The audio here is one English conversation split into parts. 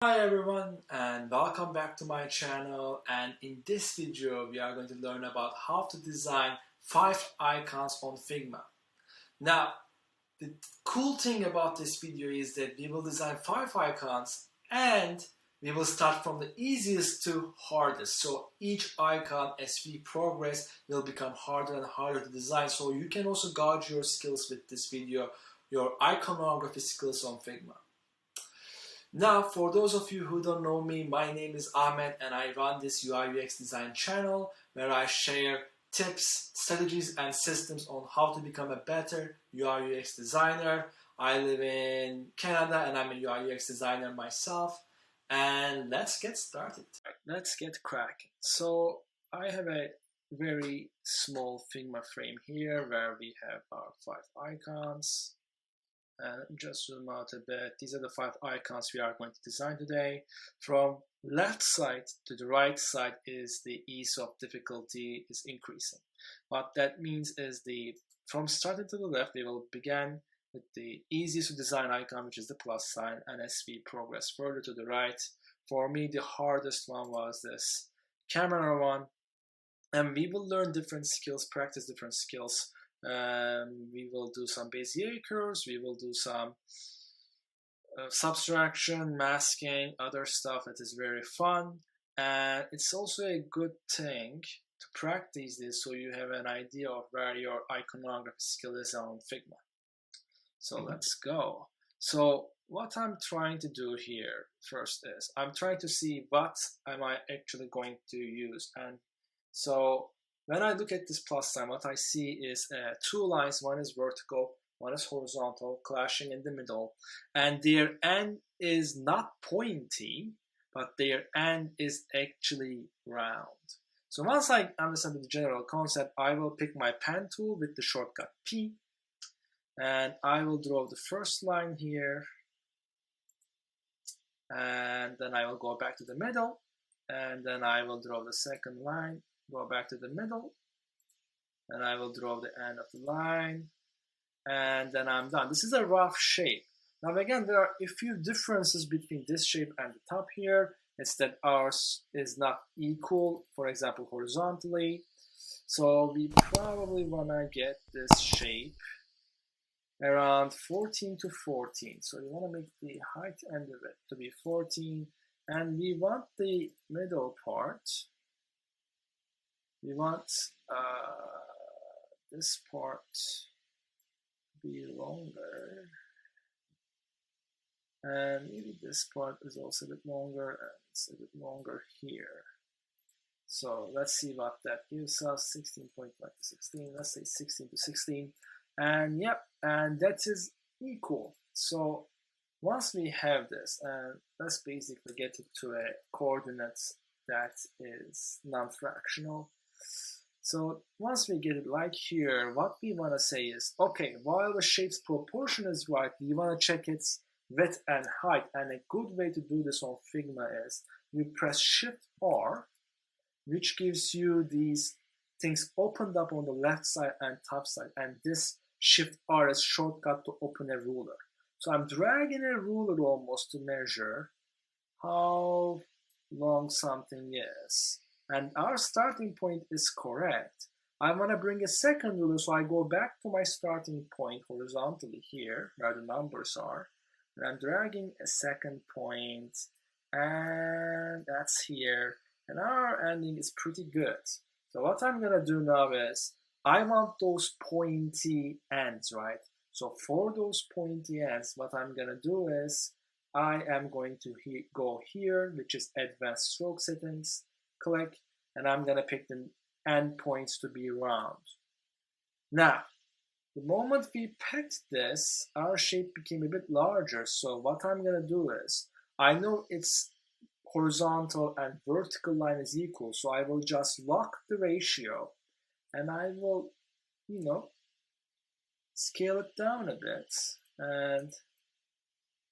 Hi everyone and welcome back to my channel, and in this video we are going to learn about how to design 5 icons on Figma. Now the cool thing about this video is that we will design 5 icons and we will start from the easiest to hardest. So each icon as we progress will become harder and harder to design, so you can also gauge your skills with this video, your iconography skills on Figma. Now, for those of you who don't know me, my name is Ahmed and I run this UI UX design channel where I share tips, strategies and systems on how to become a better UI UX designer. I live in Canada and I'm a UI UX designer myself, and let's get started. Let's get cracking. So I have a very small Figma frame here where we have our 5 icons. Just zoom out a bit. These are the 5 icons we are going to design today. From left side to the right side is the ease of difficulty is increasing. What that means is from starting to the left, we will begin with the easiest to design icon, which is the plus sign, and as we progress further to the right, for me the hardest one was this camera one, and we will learn different skills, practice different skills. We will do some Bezier curves, we will do some subtraction, masking, other stuff that is very fun, and it's also a good thing to practice this so you have an idea of where your iconography skill is on Figma. So let's go. So what I'm trying to do here first is I'm trying to see what am I actually going to use, and so when I look at this plus sign, what I see is 2 lines. One is vertical, one is horizontal, clashing in the middle, and their end is not pointy, but their end is actually round. So once I understand the general concept, I will pick my pen tool with the shortcut P, and I will draw the first line here, and then I will go back to the middle, and then I will draw the second line, go back to the middle, and I will draw the end of the line, and then I'm done. This is a rough shape. Now again, there are a few differences between this shape and the top here. It's that ours is not equal, for example, horizontally. So we probably want to get this shape around 14 to 14. So we want to make the height end of it to be 14, and we want the middle part, we want this part to be longer, and maybe this part is also a bit longer, and it's a bit longer here. So let's see what that gives us. 16.5 to 16, let's say 16 to 16, and yep, and that is equal. So once we have this, and let's basically get it to a coordinates that is non-fractional. So once we get it like here, what we want to say is, okay, while the shape's proportion is right, we want to check its width and height, and a good way to do this on Figma is you press Shift R, which gives you these things opened up on the left side and top side, and this Shift R is shortcut to open a ruler. So I'm dragging a ruler almost to measure how long something is. And our starting point is correct. I want to bring a second ruler, so I go back to my starting point horizontally here, where the numbers are, and I'm dragging a second point, and that's here, and our ending is pretty good. So what I'm going to do now is, I want those pointy ends, right? So for those pointy ends, what I'm going to do is, I am going to go here, which is Advanced Stroke Settings, click, and I'm going to pick the endpoints to be round. Now, the moment we picked this, our shape became a bit larger. So what I'm going to do is, I know its horizontal and vertical line is equal, so I will just lock the ratio, and I will, scale it down a bit. And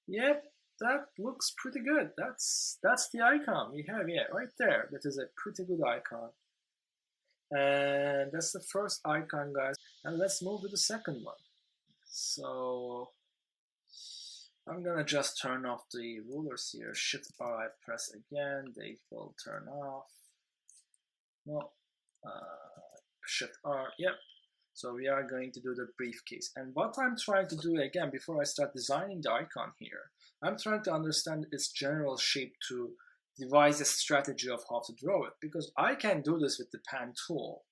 yep, that looks pretty good. That's the icon we have, yeah, right there. That is a pretty good icon. And that's the first icon, guys. And let's move to the second one. So I'm gonna just turn off the rulers here. Shift R, I press again, they will turn off. No, Shift R, yep. So we are going to do the briefcase. And what I'm trying to do again, before I start designing the icon here, I'm trying to understand its general shape to devise a strategy of how to draw it. Because I can do this with the pen tool,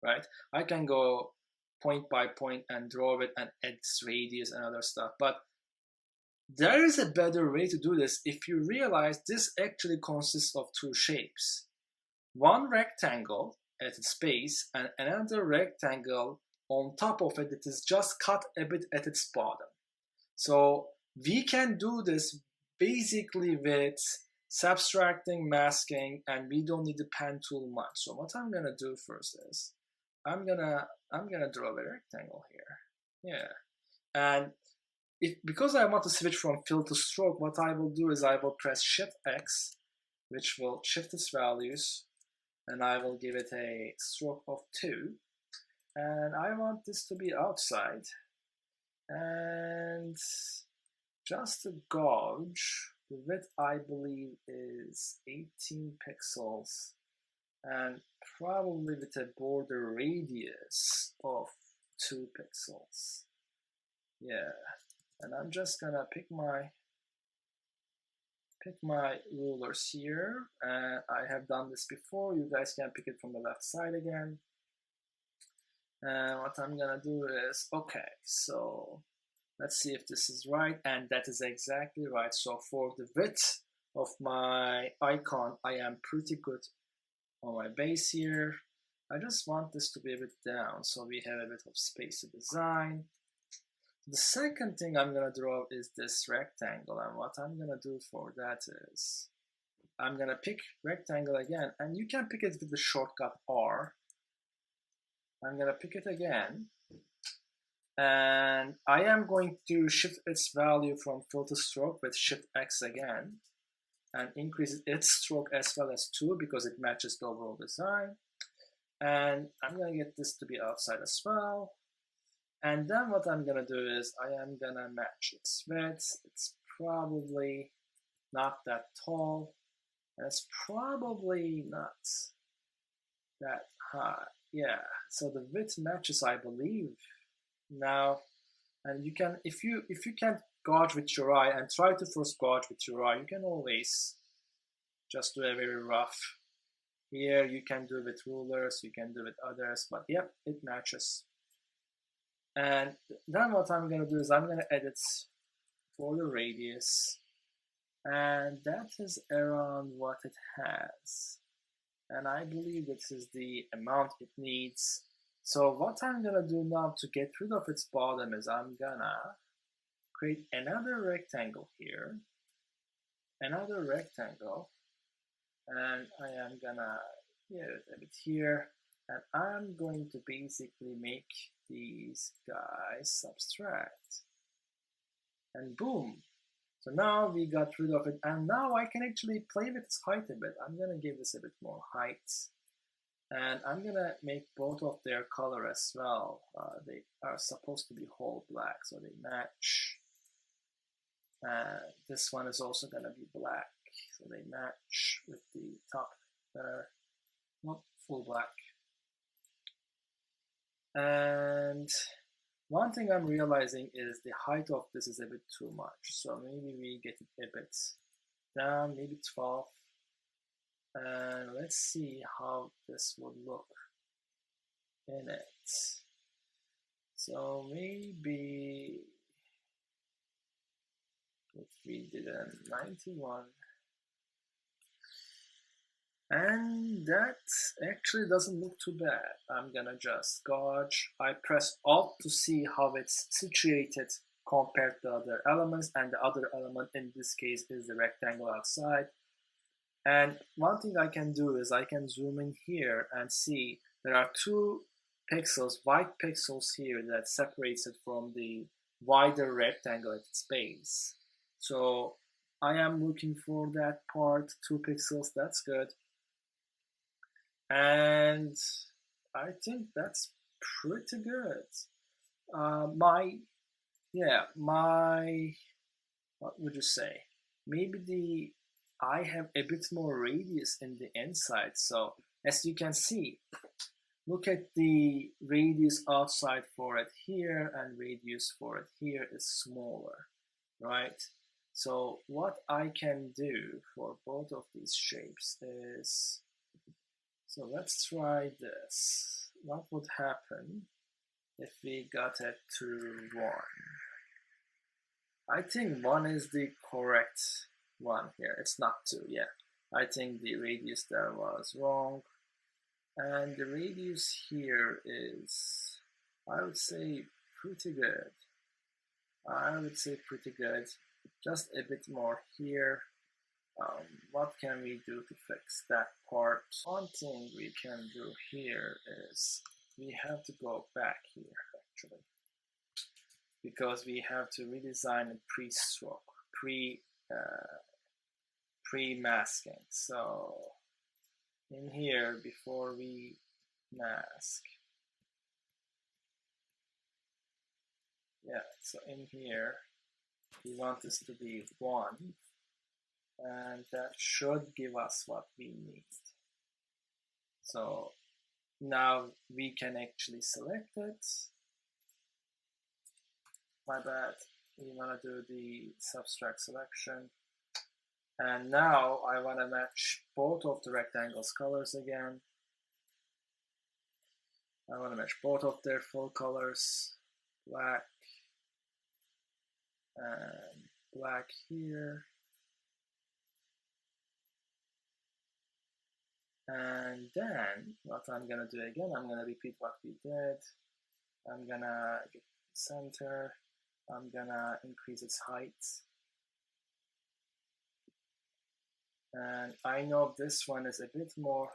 right? I can go point by point and draw it and add its radius and other stuff. But there is a better way to do this if you realize this actually consists of two shapes. One rectangle at its base and another rectangle on top of it that is just cut a bit at its bottom. So we can do this basically with subtracting, masking, and we don't need the pen tool much. So what I'm gonna do first is I'm gonna draw a rectangle here. Yeah. And because I want to switch from fill to stroke, what I will do is I will press Shift X, which will shift its values, and I will give it a stroke of 2. And I want this to be outside. And just to gauge, the width I believe is 18 pixels, and probably with a border radius of 2 pixels. Yeah. And I'm just gonna pick my rulers here, and I have done this before. You guys can pick it from the left side again. And what I'm gonna do is, okay, so let's see if this is right, and that is exactly right. So for the width of my icon, I am pretty good on my base here. I just want this to be a bit down, so we have a bit of space to design. The second thing I'm gonna draw is this rectangle, and what I'm gonna do for that is I'm gonna pick rectangle again, and you can pick it with the shortcut R. I'm gonna pick it again, and I am going to shift its value from fill to stroke with Shift X again, and increase its stroke as well as 2 because it matches the overall design. And I'm gonna get this to be outside as well. And then what I'm gonna do is I am gonna match its width. It's probably not that tall, and it's probably not that high. Yeah, so the width matches, I believe, now. And you can, if you can't gauge with your eye, and try to first gauge with your eye, you can always just do a very rough. Here you can do it with rulers, you can do it with others, but yep, it matches. And then what I'm gonna do is I'm gonna edit for the radius, and that is around what it has. And I believe this is the amount it needs. So what I'm gonna do now to get rid of its bottom is I'm gonna create another rectangle here, another rectangle, and I am gonna give it a bit here, and I'm going to basically make these guys subtract. And boom. So now we got rid of it, and now I can actually play with its height a bit. I'm gonna give this a bit more height, and I'm gonna make both of their color as well. They are supposed to be whole black, so they match. And this one is also gonna be black, so they match with the top there. Not full black. And one thing I'm realizing is the height of this is a bit too much, so maybe we get it a bit down, maybe 12. And let's see how this would look in it. So maybe if we did a 91, and that actually doesn't look too bad. I'm gonna just gauge. I press Alt to see how it's situated compared to other elements, and the other element in this case is the rectangle outside. And one thing I can do is I can zoom in here and see there are 2 pixels, white pixels here that separates it from the wider rectangle at its base. So I am looking for that part, 2 pixels, that's good. And I think that's pretty good. What would you say? Maybe I have a bit more radius in the inside. So as you can see, look at the radius outside for it here, and radius for it here is smaller, right? So what I can do for both of these shapes is, so let's try this. What would happen if we got it to 1? I think 1 is the correct one here. It's not 2, yeah. I think the radius there was wrong. And the radius here is, I would say, pretty good. I would say pretty good. Just a bit more here. What can we do to fix that part? One thing we can do here is we have to go back here, actually, because we have to redesign a pre-stroke, pre-masking. So in here, before we mask, yeah, so in here, we want this to be 1, and that should give us what we need. So now we can actually select it. My bad, we want to do the subtract selection. And now I want to match both of the rectangles colors again. I want to match both of their full colors, black and black here. And then what I'm gonna do again, I'm gonna repeat what we did. I'm gonna get the center. I'm gonna increase its height. And I know this one is a bit more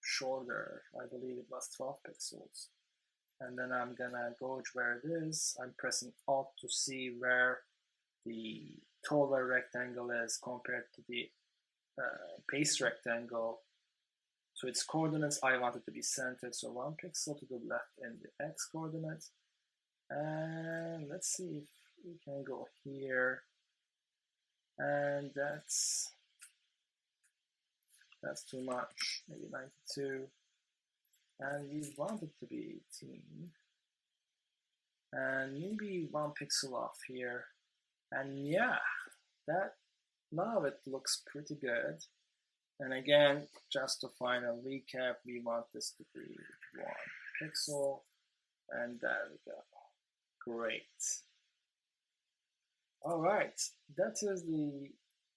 shorter. I believe it was 12 pixels. And then I'm gonna gauge where it is. I'm pressing Alt to see where the taller rectangle is compared to the base rectangle. So its coordinates, I want it to be centered, so 1 pixel to the left in the X coordinate. And let's see if we can go here. And that's too much, maybe 92. And we want it to be 18. And maybe 1 pixel off here. And yeah, now it looks pretty good. And again, just to final recap, we want this to be 1 pixel, and there we go. Great. All right, that is the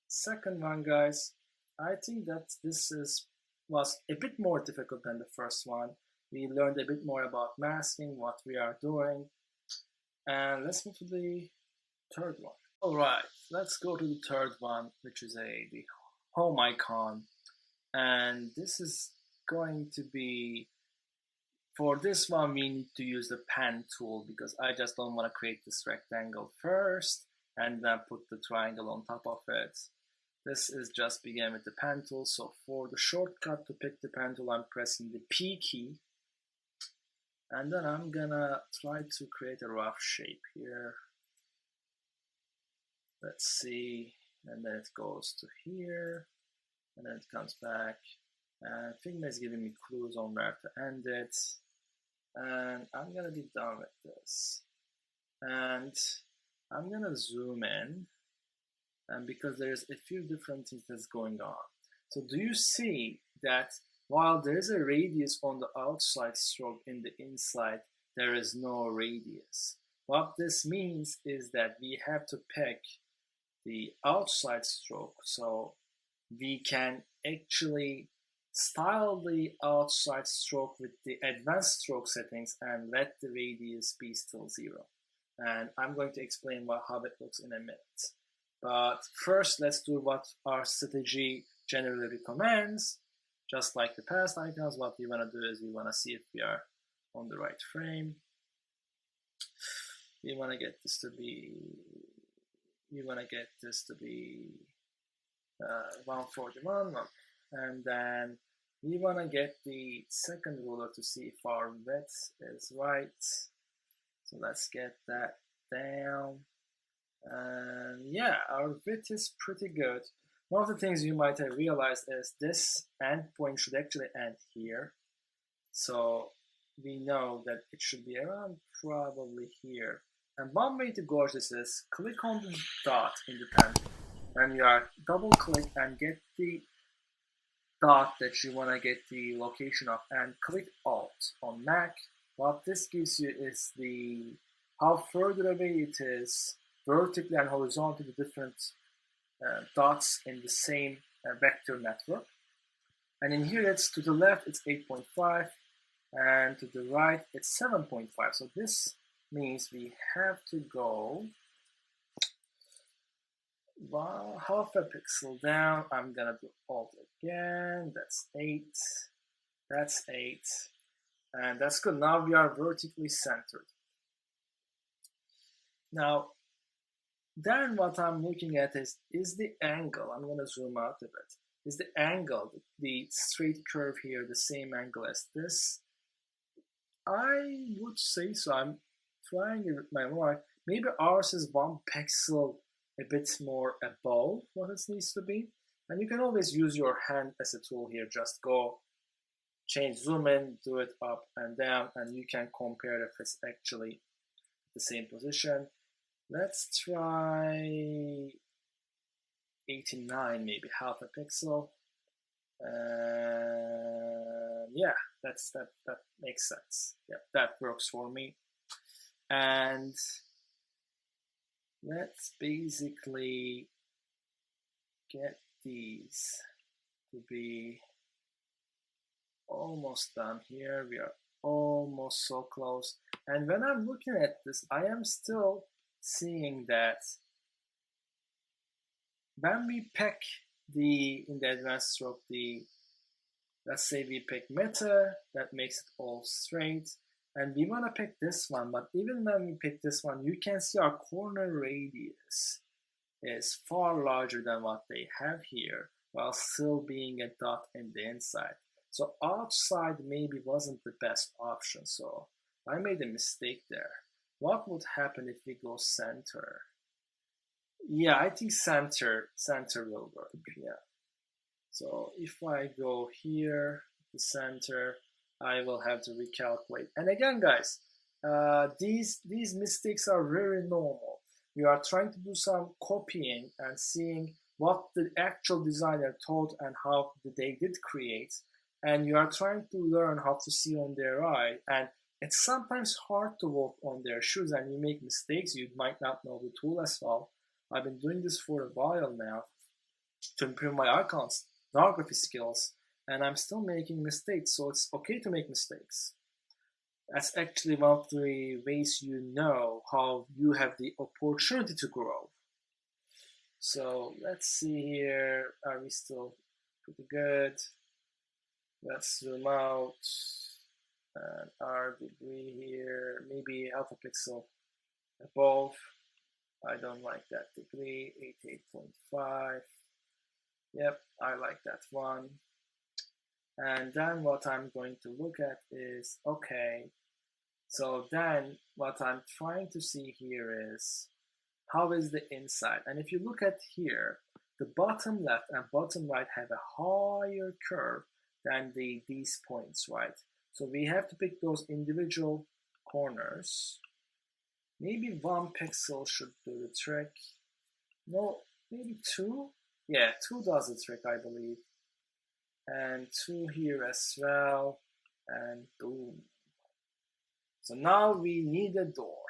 second one, guys. I think that this was a bit more difficult than the first one. We learned a bit more about masking, what we are doing, and let's move to the third one. All right, let's go to the third one, which is the home icon. And this is going to be, for this one we need to use the pen tool, because I just don't want to create this rectangle first and then put the triangle on top of it. This is just begin with the pen tool. So for the shortcut to pick the pen tool, I'm pressing the P key, and then I'm gonna try to create a rough shape here. Let's see, and then it goes to here, and then it comes back, and Figma is giving me clues on where to end it, and I'm gonna be done with this. And I'm gonna zoom in, and because there's a few different things that's going on. So do you see that while there's a radius on the outside stroke, in the inside there is no radius? What this means is that we have to pick the outside stroke, so we can actually style the outside stroke with the advanced stroke settings and let the radius be still 0. And I'm going to explain how it looks in a minute. But first, let's do what our strategy generally recommends. Just like the past icons, what we want to do is we want to see if we are on the right frame. We want to get this to be 141, and then we want to get the second ruler to see if our width is right. So let's get that down, And yeah, our width is pretty good. One of the things you might have realized is this endpoint should actually end here. So we know that it should be around probably here. And one way to gauge this is click on the dot in the pen. And you are double click and get the dot that you want to get the location of, and click Alt on Mac. What this gives you is the how further away it is vertically and horizontally, the different dots in the same vector network. And in here it's to the left it's 8.5 and to the right it's 7.5. So this means we have to go half a pixel down. I'm gonna do Alt again. That's 8. That's 8. And that's good. Now we are vertically centered. Now, then what I'm looking at is the angle. I'm gonna zoom out a bit. Is the angle, the straight curve here, the same angle as this? I would say so. I'm trying it with my mark. Maybe ours is 1 pixel a bit more above what it needs to be. And you can always use your hand as a tool here. Just go, change, zoom in, do it up and down, and you can compare if it's actually the same position. Let's try 89, maybe half a pixel. Yeah, that makes sense. Yeah, that works for me. And let's basically get these to be almost done here. We are almost so close. And when I'm looking at this, I am still seeing that when we pick in the advanced stroke, let's say we pick meta, that makes it all straight. And we want to pick this one, but even when we pick this one, you can see our corner radius is far larger than what they have here, while still being a dot in the inside. So outside maybe wasn't the best option, so I made a mistake there. What would happen if we go center? Yeah, I think center will work, yeah. So if I go here, the center, I will have to recalculate. And again, guys, these mistakes are very normal. We are trying to do some copying and seeing what the actual designer thought and how they did create. And you are trying to learn how to see on their eye. And it's sometimes hard to walk on their shoes and you make mistakes. You might not know the tool as well. I've been doing this for a while now to improve my iconography skills, and I'm still making mistakes, so it's okay to make mistakes. That's actually one of the ways you know how you have the opportunity to grow. So let's see here, are we still pretty good? Let's zoom out, and our degree here, maybe half a pixel above. I don't like that degree, 88.5. Yep, I like that one. And then what I'm going to look at is, okay, so then what I'm trying to see here is, how is the inside? And if you look at here, the bottom left and bottom right have a higher curve than these points, right? So we have to pick those individual corners. Maybe 1 pixel should do the trick. No, maybe 2? Yeah, 2 does the trick, I believe. And 2 here as well. And boom. So now we need a door.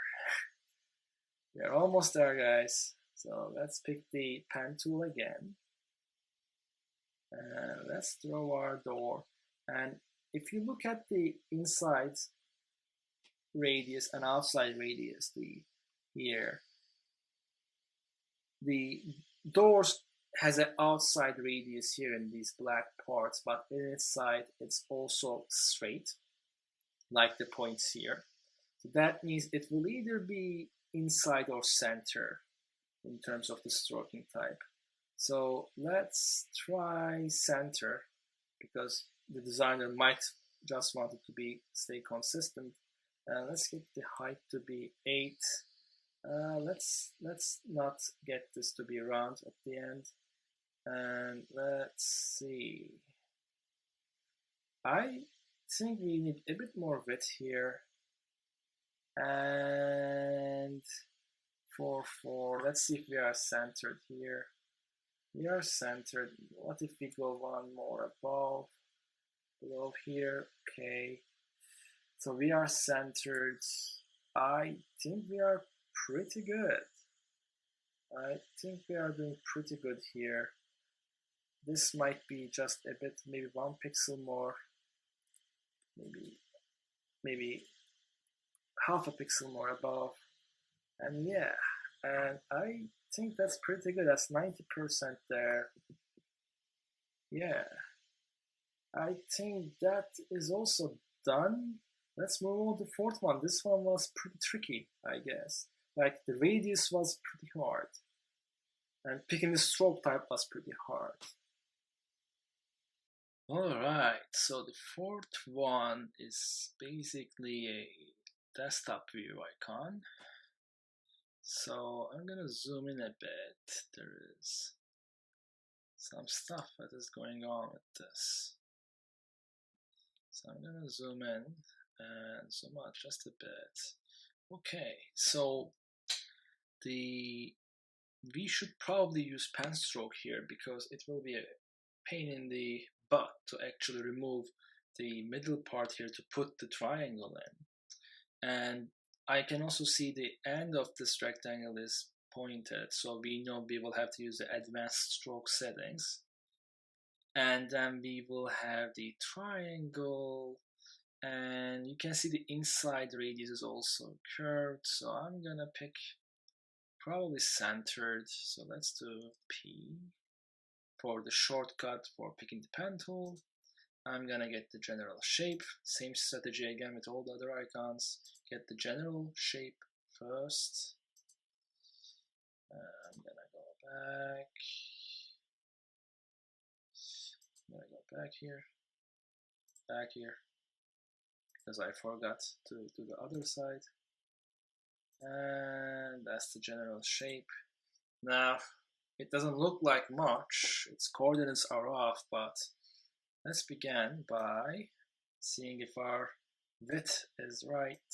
We're almost there, guys. So let's pick the pen tool again. And let's throw our door. And if you look at the inside radius and outside radius, here, the doors has an outside radius here in these black parts, but inside it's also straight, like the points here. So that means it will either be inside or center in terms of the stroking type. So let's try center, because the designer might just want it to stay consistent. Let's get the height to be 8. Let's not get this to be round at the end, and let's see. I think we need a bit more width here, and let's see if we are centered here. We are centered. What if we go one more below here? Okay, so we are centered. I think we are pretty good. I think we are doing pretty good here. This might be just a bit, maybe 1 pixel more, maybe half a pixel more above, and yeah, and I think that's pretty good. That's 90% there. Yeah, I think that is also done. Let's move on to the fourth one. This one was pretty tricky, I guess. Like the radius was pretty hard, and picking the stroke type was pretty hard. Alright, so the fourth one is basically a desktop view icon. So I'm gonna zoom in a bit. There is some stuff that is going on with this. So I'm gonna zoom in and zoom out just a bit. Okay, so we should probably use pen stroke here because it will be a pain in the butt to actually remove the middle part here to put the triangle in. And I can also see the end of this rectangle is pointed, so we know we will have to use the advanced stroke settings. And then we will have the triangle, and you can see the inside radius is also curved, so I'm gonna pick probably centered, so let's do P. For the shortcut for picking the pen tool, I'm gonna get the general shape. Same strategy again with all the other icons. Get the general shape first. I'm gonna go back. I'm gonna go back here, because I forgot to do the other side. And that's the general shape. Now, it doesn't look like much, its coordinates are off, but let's begin by seeing if our width is right.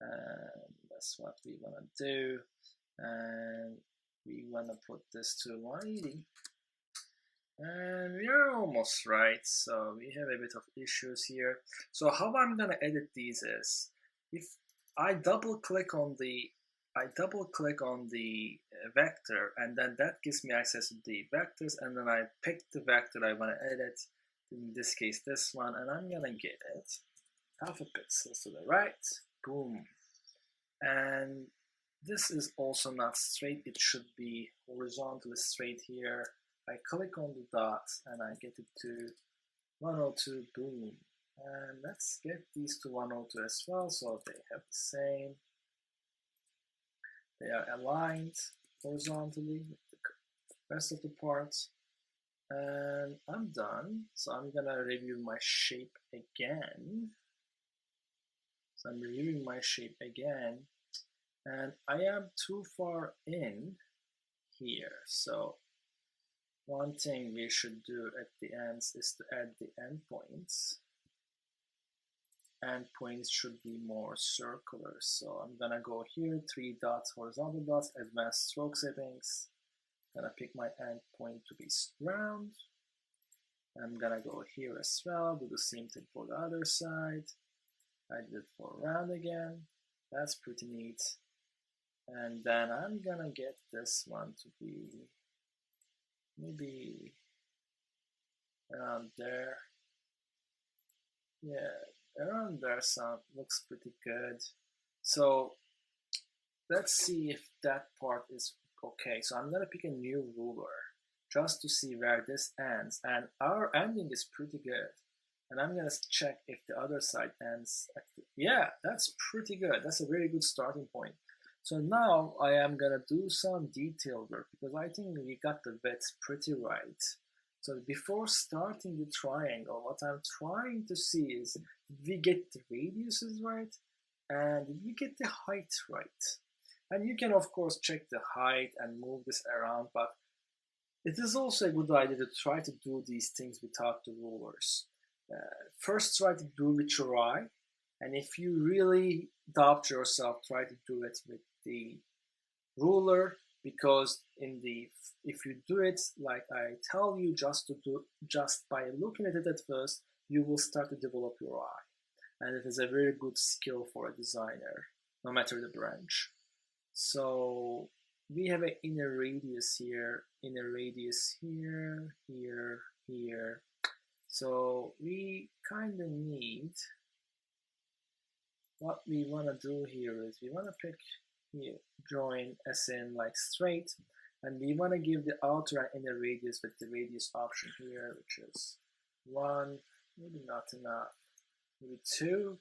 And that's what we want to do. And we want to put this to 180. And we are almost right, so we have a bit of issues here. So how I'm going to edit these is, if I double click on the vector, and then that gives me access to the vectors, and then I pick the vector I want to edit, in this case this one, and I'm gonna get it half a pixel to the right, boom. And this is also not straight, it should be horizontally straight here. I click on the dot and I get it to 102, boom. And let's get these to 102 as well, so they have the same. They are aligned horizontally with the rest of the parts. And I'm done. So I'm gonna review my shape again. So I'm reviewing my shape again. And I am too far in here. So one thing we should do at the ends is to add the endpoints. Endpoints should be more circular. So I'm gonna go here, 3 dots, horizontal dots, advanced stroke settings. I'm gonna pick my endpoint to be round. I'm gonna go here as well, do the same thing for the other side. I did it for round again. That's pretty neat. And then I'm gonna get this one to be maybe around there. Yeah, around there looks pretty good. So let's see if that part is okay. So I'm gonna pick a new ruler just to see where this ends, and our ending is pretty good. And I'm gonna check if the other side ends. Yeah, that's pretty good. That's a very good starting point. So now I am gonna do some detail work because I think we got the width pretty right. So before starting the triangle, what I'm trying to see is, did we get the radiuses right? And did we get the height right? And you can of course check the height and move this around, but it is also a good idea to try to do these things without the rulers. First try to do with your eye, and if you really doubt yourself, try to do it with the ruler, because if you do it like I tell you just by looking at it at first, you will start to develop your eye, and it is a very good skill for a designer, no matter the branch. So we have an inner radius here, inner radius here, here, here. So we kind of need, what we want to do here is we want to pick here, join as in like straight, and we want to give the outer and inner radius with the radius option here, which is 1, maybe not enough, maybe 2.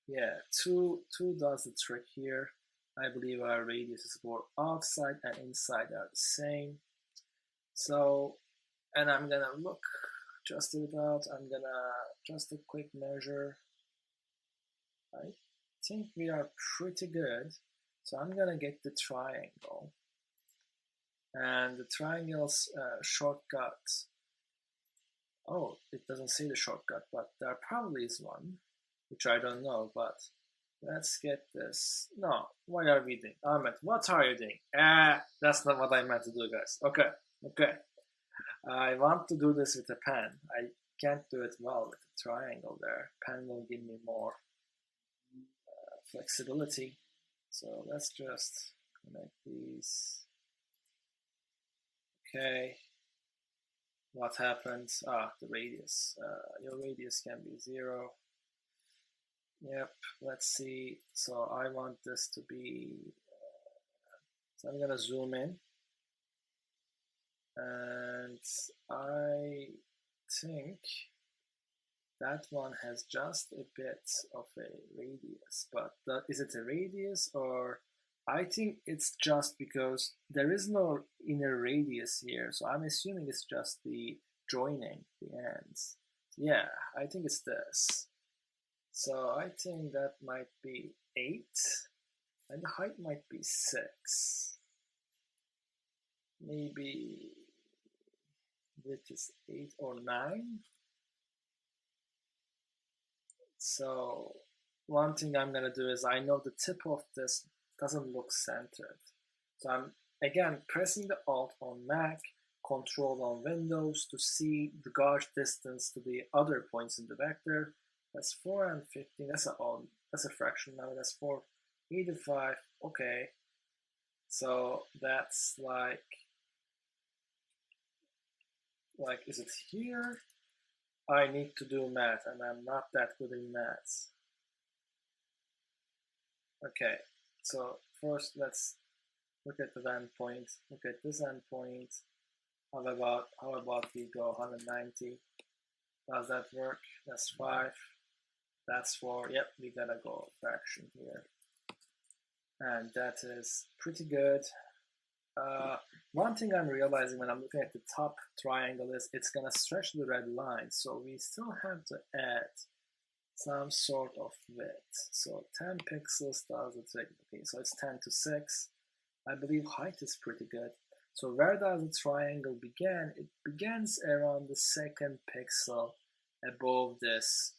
Yeah, 2 does the trick here. I believe our radius is both outside and inside are the same. So, and I'm gonna look just it out. I'm gonna just a quick measure. I think we are pretty good. So I'm gonna get the triangle, and the triangle's shortcut. Oh, it doesn't say the shortcut, but there probably is one, which I don't know. But let's get this. No, what are we doing? Ahmed, what are you doing? That's not what I meant to do, guys. Okay. I want to do this with a pen. I can't do it well with a triangle there. Pen will give me more flexibility. So let's just connect these. Okay. What happens? The radius. Your radius can be 0. Yep, let's see. So I want this to be, so I'm gonna zoom in, and I think that one has just a bit of a radius, but is it a radius, or I think it's just because there is no inner radius here, so I'm assuming it's just the joining the ends. Yeah, I think it's this. So I think that might be 8, and the height might be 6. Maybe width is 8 or 9. So one thing I'm gonna do is, I know the tip of this doesn't look centered. So I'm again pressing the Alt on Mac, Control on Windows to see the gauge distance to the other points in the vector. That's 4 and 15. That's a fraction now. That's 4, 85. Okay. So that's like is it here? I need to do math, and I'm not that good in maths. Okay. So first, let's look at the endpoint. Look at this endpoint. How about we go 190? Does that work? That's 5. That's 4. Yep, we gotta go fraction here, and that is pretty good. One thing I'm realizing when I'm looking at the top triangle is it's gonna stretch the red line, so we still have to add some sort of width. So 10 pixels does the trick. Okay, so it's 10 to 6. I believe height is pretty good. So where does the triangle begin? It begins around the 2nd pixel above this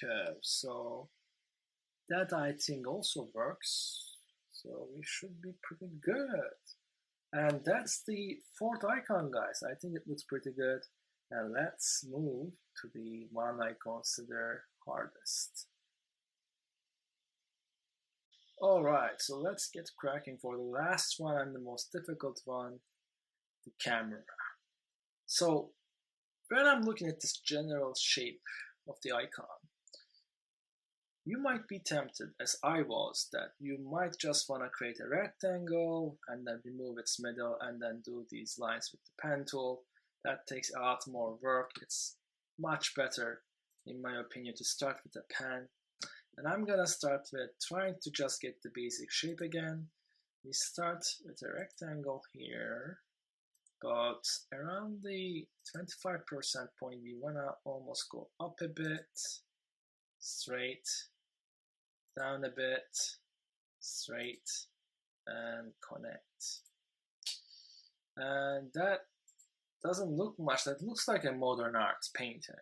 curve. So that I think also works. So we should be pretty good. And that's the 4th icon, guys. I think it looks pretty good. And let's move to the one I consider hardest. All right, so let's get cracking for the last one and the most difficult one, the camera. So when I'm looking at this general shape of the icon, you might be tempted, as I was, that you might just want to create a rectangle and then remove its middle and then do these lines with the pen tool. That takes a lot more work. It's much better, in my opinion, to start with a pen. And I'm gonna start with trying to just get the basic shape again. We start with a rectangle here, but around the 25% point, we wanna almost go up a bit, straight, down a bit, straight, and connect. And that doesn't look much. That looks like a modern art painting.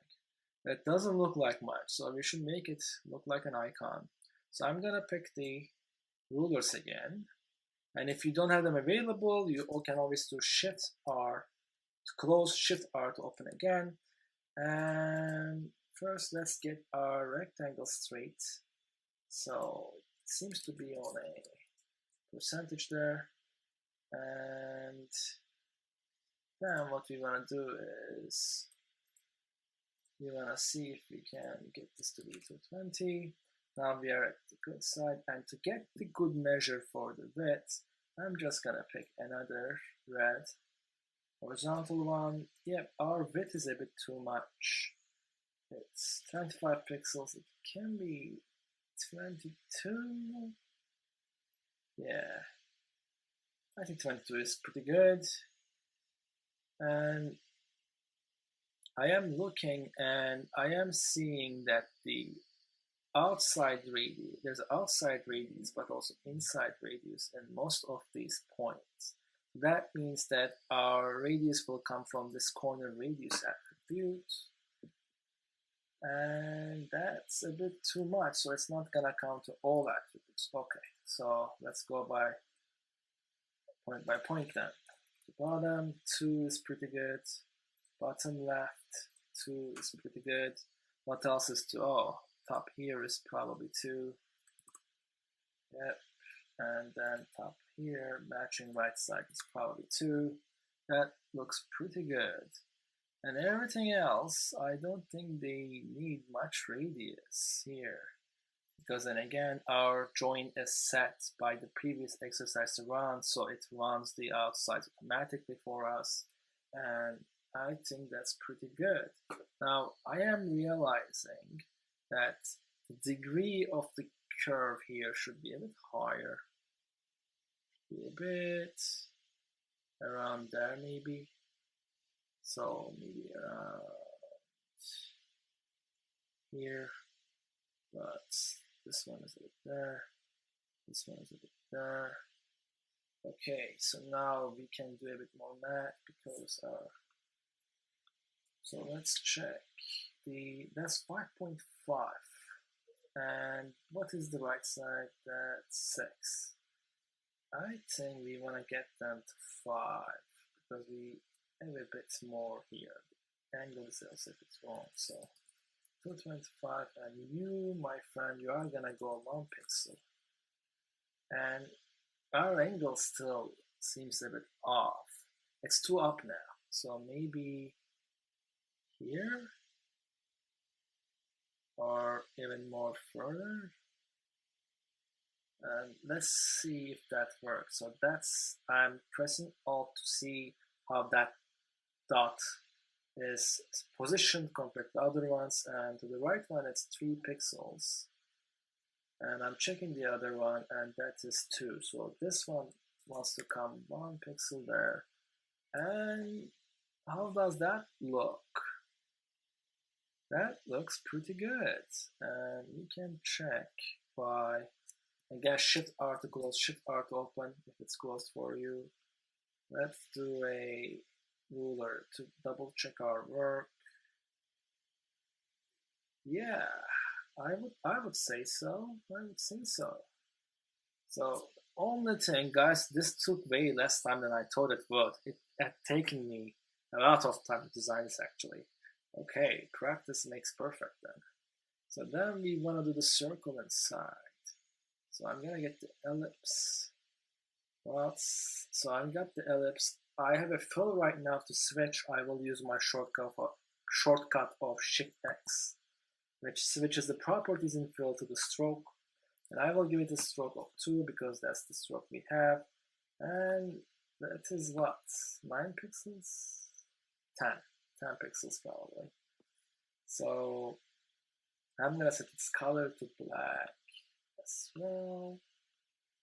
That doesn't look like much, so we should make it look like an icon. So I'm gonna pick the rulers again, and if you don't have them available, you can always do Shift R to close, Shift R to open again. And first let's get our rectangle straight. So it seems to be on a percentage there, and then what we want to do is we want to see if we can get this to be 220. Now we are at the good side, and to get the good measure for the width, I'm just gonna pick another red horizontal one. Yep, our width is a bit too much. It's 25 pixels. It can be 22. Yeah, I think 22 is pretty good. And I am looking and I am seeing that the outside radius, there's outside radius but also inside radius in most of these points. That means that our radius will come from this corner radius attribute, and that's a bit too much, so it's not gonna count to all attributes. Okay, so let's go by point then. The bottom 2 is pretty good, bottom left 2 is pretty good. What else is 2? Oh, top here is probably 2. Yep, and then top here, matching right side is probably 2. That looks pretty good. And everything else, I don't think they need much radius here. Because then again, our join is set by the previous exercise to run, so it runs the outside automatically for us. And I think that's pretty good. Now, I am realizing that the degree of the curve here should be a bit higher. Be a bit around there maybe. So maybe around here, but this one is a bit there, this one is a bit there. Okay, so now we can do a bit more math because so let's check that's 5.5, and what is the right side? That's 6. I think we want to get them to 5 because we have a bit more here. The angle is also a bit wrong, so 225, and you, my friend, you are gonna go 1 pixel, and our angle still seems a bit off. It's too up now, so maybe here or even more further. And let's see if that works. So that's, I'm pressing Alt to see how that dot is positioned compared to the other ones, and to the right one it's 3 pixels, and I'm checking the other one and that is 2. So this one wants to come 1 pixel there. And how does that look? That looks pretty good, and we can check by, again, Shift R to close, Shift R to open if it's closed for you. Let's do a ruler to double check our work. Yeah, I would say so. I would say so. So only thing, guys, this took way less time than I thought it would. It had taken me a lot of time to design this actually. Okay, practice makes perfect then. So then we want to do the circle inside. So I'm gonna get the ellipse. So I've got the ellipse. I have a fill right now to switch. I will use my shortcut of Shift X, which switches the properties in fill to the stroke. And I will give it a stroke of 2 because that's the stroke we have. And that is what? 9 pixels? 10 pixels probably. So I'm gonna set its color to black as well,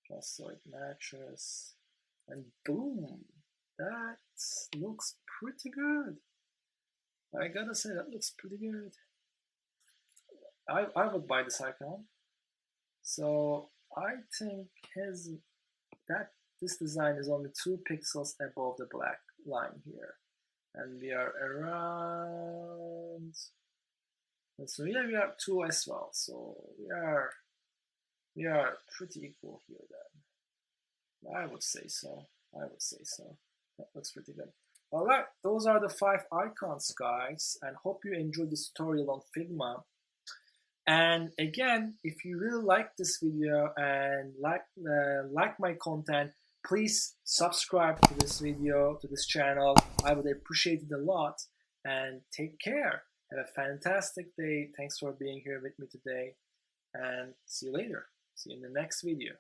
just so it matches. And boom, that looks pretty good. I gotta say, that looks pretty good. I would buy this icon. So I think his that this design is only 2 pixels above the black line here, and we are around, and so here we are 2 as well, so we are pretty equal here then. I would say so. That looks pretty good. Alright, those are the 5 icons, guys, and hope you enjoyed this tutorial on Figma. And again, if you really like this video and like my content, please subscribe to this video, to this channel. I would appreciate it a lot. And take care. Have a fantastic day. Thanks for being here with me today. And see you later. See you in the next video.